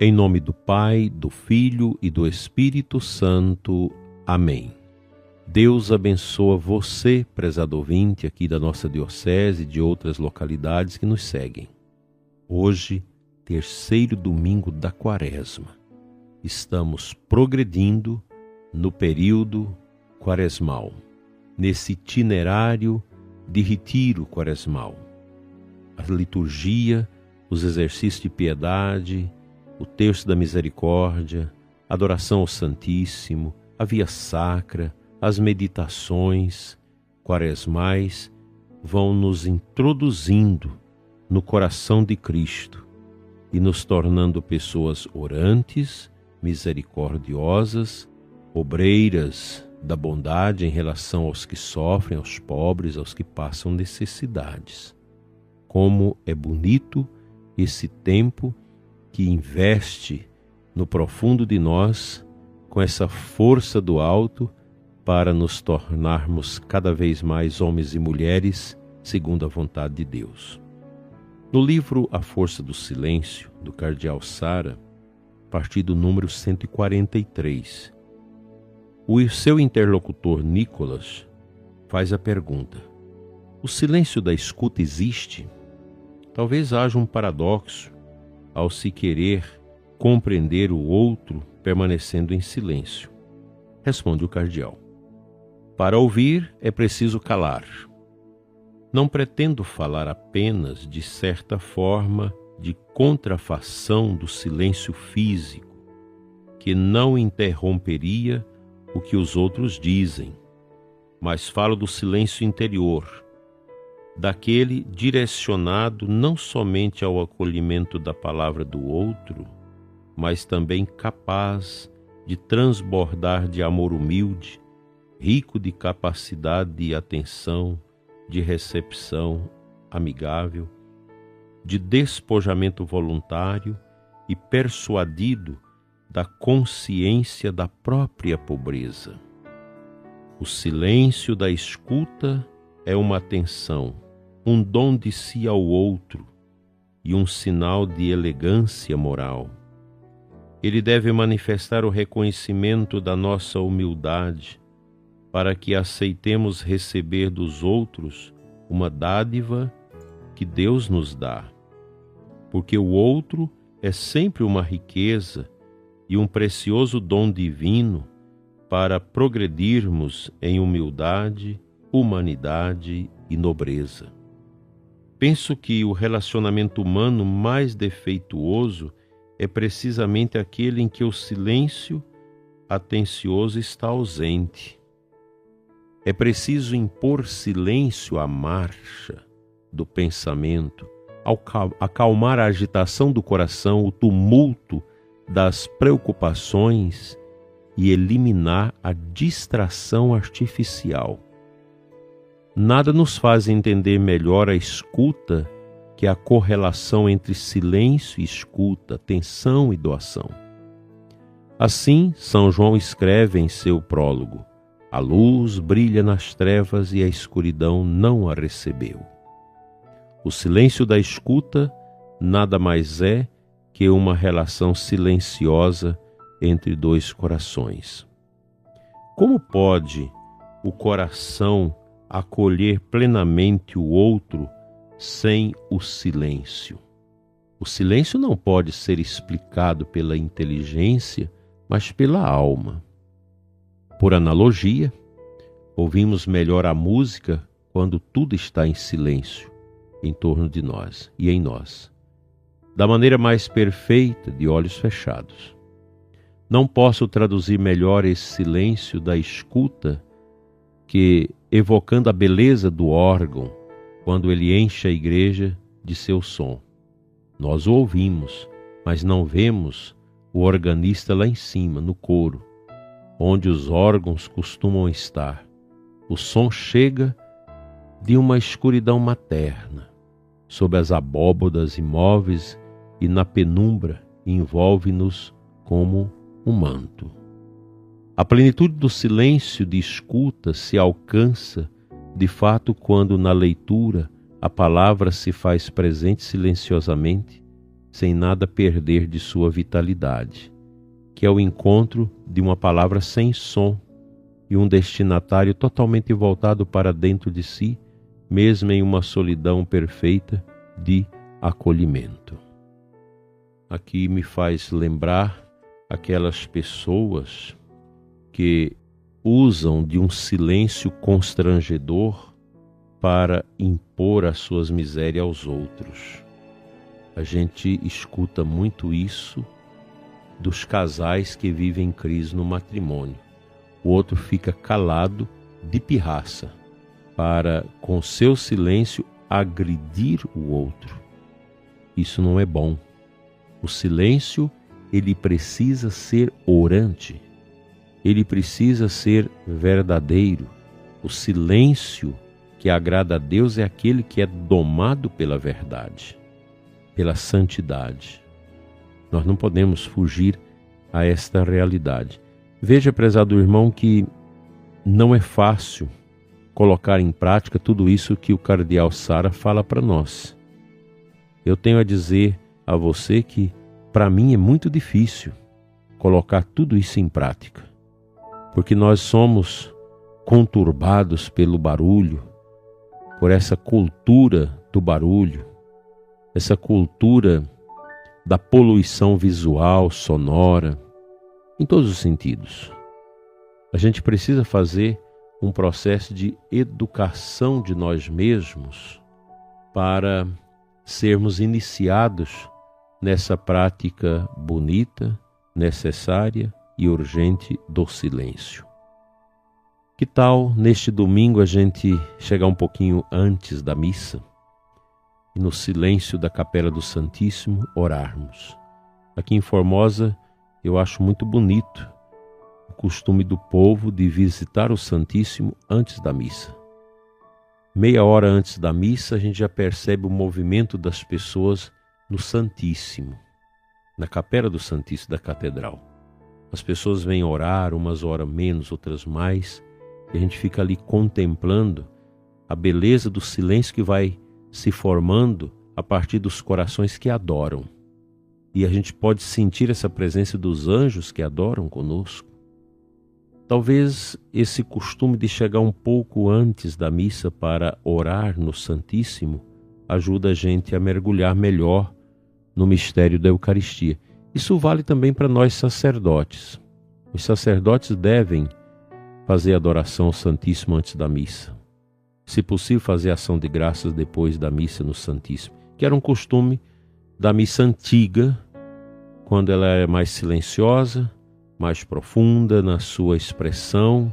Em nome do Pai, do Filho e do Espírito Santo. Amém. Deus abençoa você, prezado ouvinte aqui da nossa diocese e de outras localidades que nos seguem. Hoje, terceiro domingo da Quaresma. Estamos progredindo no período quaresmal, nesse itinerário de retiro quaresmal. A liturgia, os exercícios de piedade, o terço da misericórdia, a adoração ao Santíssimo, a via sacra, as meditações quaresmais vão nos introduzindo no coração de Cristo e nos tornando pessoas orantes, misericordiosas, obreiras da bondade em relação aos que sofrem, aos pobres, aos que passam necessidades. Como é bonito esse tempo que investe no profundo de nós, com essa força do alto, para nos tornarmos cada vez mais homens e mulheres segundo a vontade de Deus. No livro A Força do Silêncio, do cardeal Sara, a partir do número 143, o seu interlocutor Nicolas faz a pergunta: o silêncio da escuta existe? Talvez haja um paradoxo ao se querer compreender o outro permanecendo em silêncio. Responde o cardeal: para ouvir é preciso calar. Não pretendo falar apenas de certa forma de contrafação do silêncio físico, que não interromperia o que os outros dizem, mas falo do silêncio interior, daquele direcionado não somente ao acolhimento da palavra do outro, mas também capaz de transbordar de amor humilde, rico de capacidade de atenção, de recepção amigável, de despojamento voluntário e persuadido da consciência da própria pobreza. O silêncio da escuta é uma atenção, um dom de si ao outro e um sinal de elegância moral. Ele deve manifestar o reconhecimento da nossa humildade, para que aceitemos receber dos outros uma dádiva que Deus nos dá, porque o outro é sempre uma riqueza e um precioso dom divino para progredirmos em humildade, humanidade e nobreza. Penso que o relacionamento humano mais defeituoso é precisamente aquele em que o silêncio atencioso está ausente. É preciso impor silêncio à marcha do pensamento, acalmar a agitação do coração, o tumulto das preocupações e eliminar a distração artificial. Nada nos faz entender melhor a escuta que a correlação entre silêncio e escuta, atenção e doação. Assim, São João escreve em seu prólogo: a luz brilha nas trevas e a escuridão não a recebeu. O silêncio da escuta nada mais é que uma relação silenciosa entre dois corações. Como pode o coração acolher plenamente o outro sem o silêncio? O silêncio não pode ser explicado pela inteligência, mas pela alma. Por analogia, ouvimos melhor a música quando tudo está em silêncio em torno de nós e em nós, da maneira mais perfeita, de olhos fechados. Não posso traduzir melhor esse silêncio da escuta que evocando a beleza do órgão quando ele enche a igreja de seu som. Nós o ouvimos, mas não vemos o organista lá em cima, no coro, onde os órgãos costumam estar. O som chega de uma escuridão materna, sob as abóbodas imóveis e na penumbra envolve-nos como um manto. A plenitude do silêncio de escuta se alcança, de fato, quando na leitura a palavra se faz presente silenciosamente sem nada perder de sua vitalidade, que é o encontro de uma palavra sem som e um destinatário totalmente voltado para dentro de si, mesmo em uma solidão perfeita de acolhimento. Aqui me faz lembrar aquelas pessoas que usam de um silêncio constrangedor para impor as suas misérias aos outros. A gente escuta muito isso dos casais que vivem crise no matrimônio. O outro fica calado de pirraça para, com seu silêncio, agredir o outro. Isso não é bom. O silêncio, ele precisa ser orante. Ele precisa ser verdadeiro. O silêncio que agrada a Deus é aquele que é domado pela verdade, pela santidade. Nós não podemos fugir a esta realidade. Veja, prezado irmão, que não é fácil colocar em prática tudo isso que o cardeal Sara fala para nós. Eu tenho a dizer a você que, para mim, é muito difícil colocar tudo isso em prática, porque nós somos conturbados pelo barulho, por essa cultura do barulho, essa cultura da poluição visual, sonora, em todos os sentidos. A gente precisa fazer um processo de educação de nós mesmos para sermos iniciados nessa prática bonita, necessária e urgente do silêncio. Que tal, neste domingo, a gente chegar um pouquinho antes da missa e no silêncio da Capela do Santíssimo orarmos? Aqui em Formosa, eu acho muito bonito o costume do povo de visitar o Santíssimo antes da missa. Meia hora antes da missa, a gente já percebe o movimento das pessoas no Santíssimo, na Capela do Santíssimo da Catedral. As pessoas vêm orar, umas horas menos, outras mais, e a gente fica ali contemplando a beleza do silêncio que vai se formando a partir dos corações que adoram. E a gente pode sentir essa presença dos anjos que adoram conosco. Talvez esse costume de chegar um pouco antes da missa para orar no Santíssimo ajuda a gente a mergulhar melhor no mistério da Eucaristia. Isso vale também para nós sacerdotes. Os sacerdotes devem fazer adoração ao Santíssimo antes da missa. Se possível, fazer ação de graças depois da missa no Santíssimo, que era um costume da missa antiga, quando ela é mais silenciosa, mais profunda na sua expressão,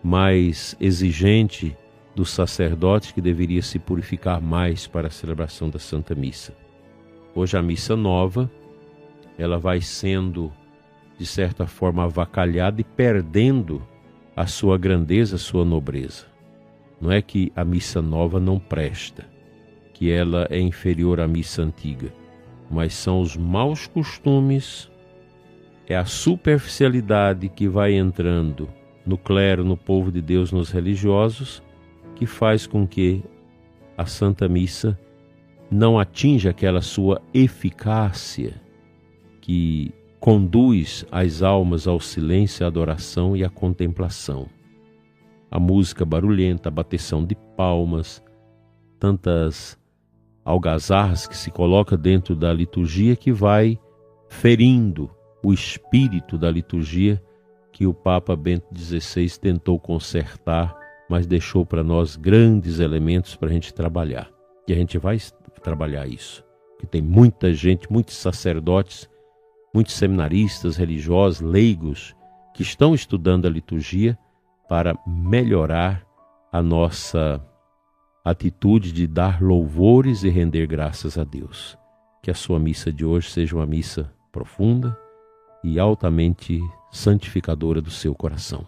mais exigente do sacerdote, que deveria se purificar mais para a celebração da Santa Missa. Hoje a missa nova, ela vai sendo, de certa forma, avacalhada e perdendo a sua grandeza, a sua nobreza. Não é que a missa nova não presta, que ela é inferior à missa antiga, mas são os maus costumes, é a superficialidade que vai entrando no clero, no povo de Deus, nos religiosos, que faz com que a Santa Missa não atinja aquela sua eficácia que conduz as almas ao silêncio, à adoração e à contemplação. A música barulhenta, a bateção de palmas, tantas algazarras que se coloca dentro da liturgia, que vai ferindo o espírito da liturgia que o Papa Bento XVI tentou consertar, mas deixou para nós grandes elementos para a gente trabalhar. E a gente vai trabalhar isso, porque tem muita gente, muitos sacerdotes, muitos seminaristas, religiosos, leigos, que estão estudando a liturgia para melhorar a nossa atitude de dar louvores e render graças a Deus. Que a sua missa de hoje seja uma missa profunda e altamente santificadora do seu coração.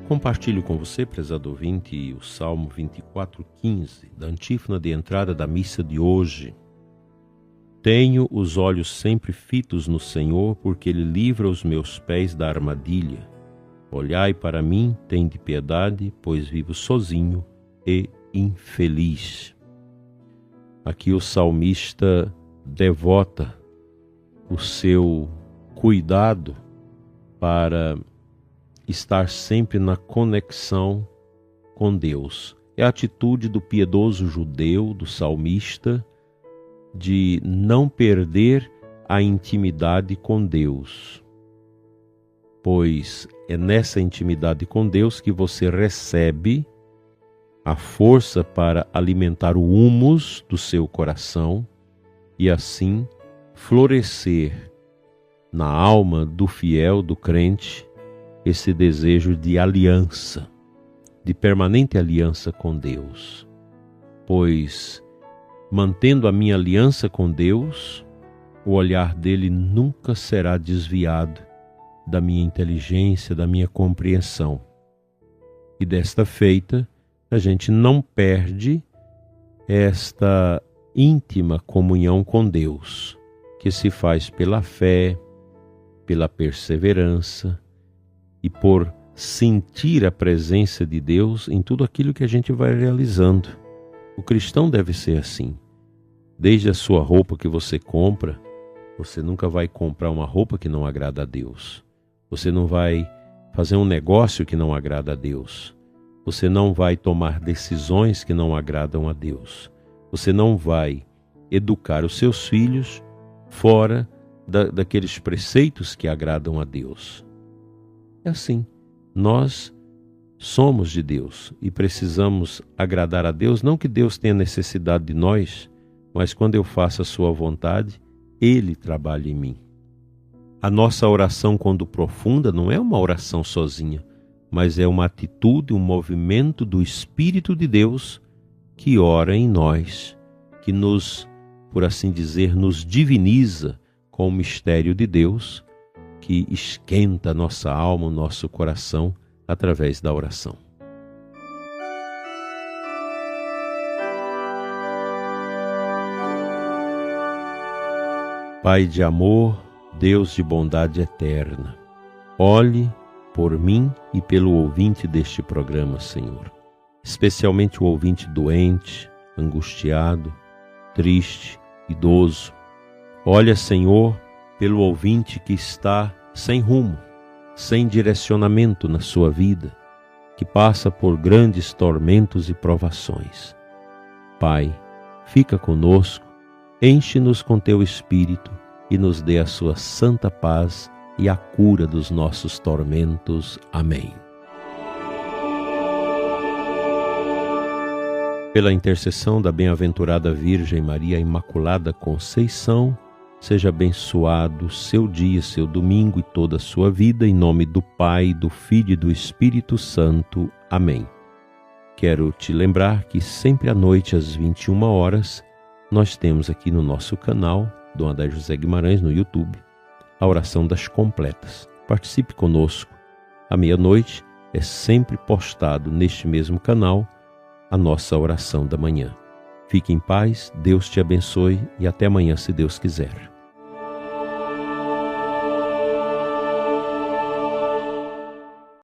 Compartilho com você, prezado ouvinte, o Salmo 24:15, da antífona de entrada da missa de hoje. Tenho os olhos sempre fitos no Senhor, porque Ele livra os meus pés da armadilha. Olhai para mim, tende piedade, pois vivo sozinho e infeliz. Aqui o salmista devota o seu cuidado para estar sempre na conexão com Deus. É a atitude do piedoso judeu, do salmista, de não perder a intimidade com Deus, pois é nessa intimidade com Deus que você recebe a força para alimentar o humus do seu coração e assim florescer na alma do fiel, do crente, esse desejo de aliança, de permanente aliança com Deus. Pois, mantendo a minha aliança com Deus, o olhar dele nunca será desviado da minha inteligência, da minha compreensão. E desta feita, a gente não perde esta íntima comunhão com Deus, que se faz pela fé, pela perseverança e por sentir a presença de Deus em tudo aquilo que a gente vai realizando. O cristão deve ser assim. Desde a sua roupa que você compra, você nunca vai comprar uma roupa que não agrada a Deus. Você não vai fazer um negócio que não agrada a Deus. Você não vai tomar decisões que não agradam a Deus. Você não vai educar os seus filhos fora daqueles preceitos que agradam a Deus. É assim. Nós somos de Deus e precisamos agradar a Deus, não que Deus tenha necessidade de nós, mas quando eu faço a sua vontade, Ele trabalha em mim. A nossa oração, quando profunda, não é uma oração sozinha, mas é uma atitude, um movimento do Espírito de Deus que ora em nós, que nos, por assim dizer, nos diviniza com o mistério de Deus, que esquenta a nossa alma, o nosso coração, através da oração. Pai de amor, Deus de bondade eterna, olhe por mim e pelo ouvinte deste programa, Senhor. Especialmente o ouvinte doente, angustiado, triste, idoso. Olha, Senhor, pelo ouvinte que está sem rumo, sem direcionamento na sua vida, que passa por grandes tormentos e provações. Pai, fica conosco, enche-nos com teu Espírito e nos dê a sua santa paz e a cura dos nossos tormentos. Amém. Pela intercessão da bem-aventurada Virgem Maria Imaculada Conceição, seja abençoado seu dia, seu domingo e toda a sua vida, em nome do Pai, do Filho e do Espírito Santo. Amém. Quero te lembrar que sempre à noite, às 21 horas, nós temos aqui no nosso canal, Dom Adair José Guimarães, no YouTube, a oração das completas. Participe conosco. À meia-noite é sempre postado neste mesmo canal a nossa oração da manhã. Fique em paz, Deus te abençoe e até amanhã, se Deus quiser.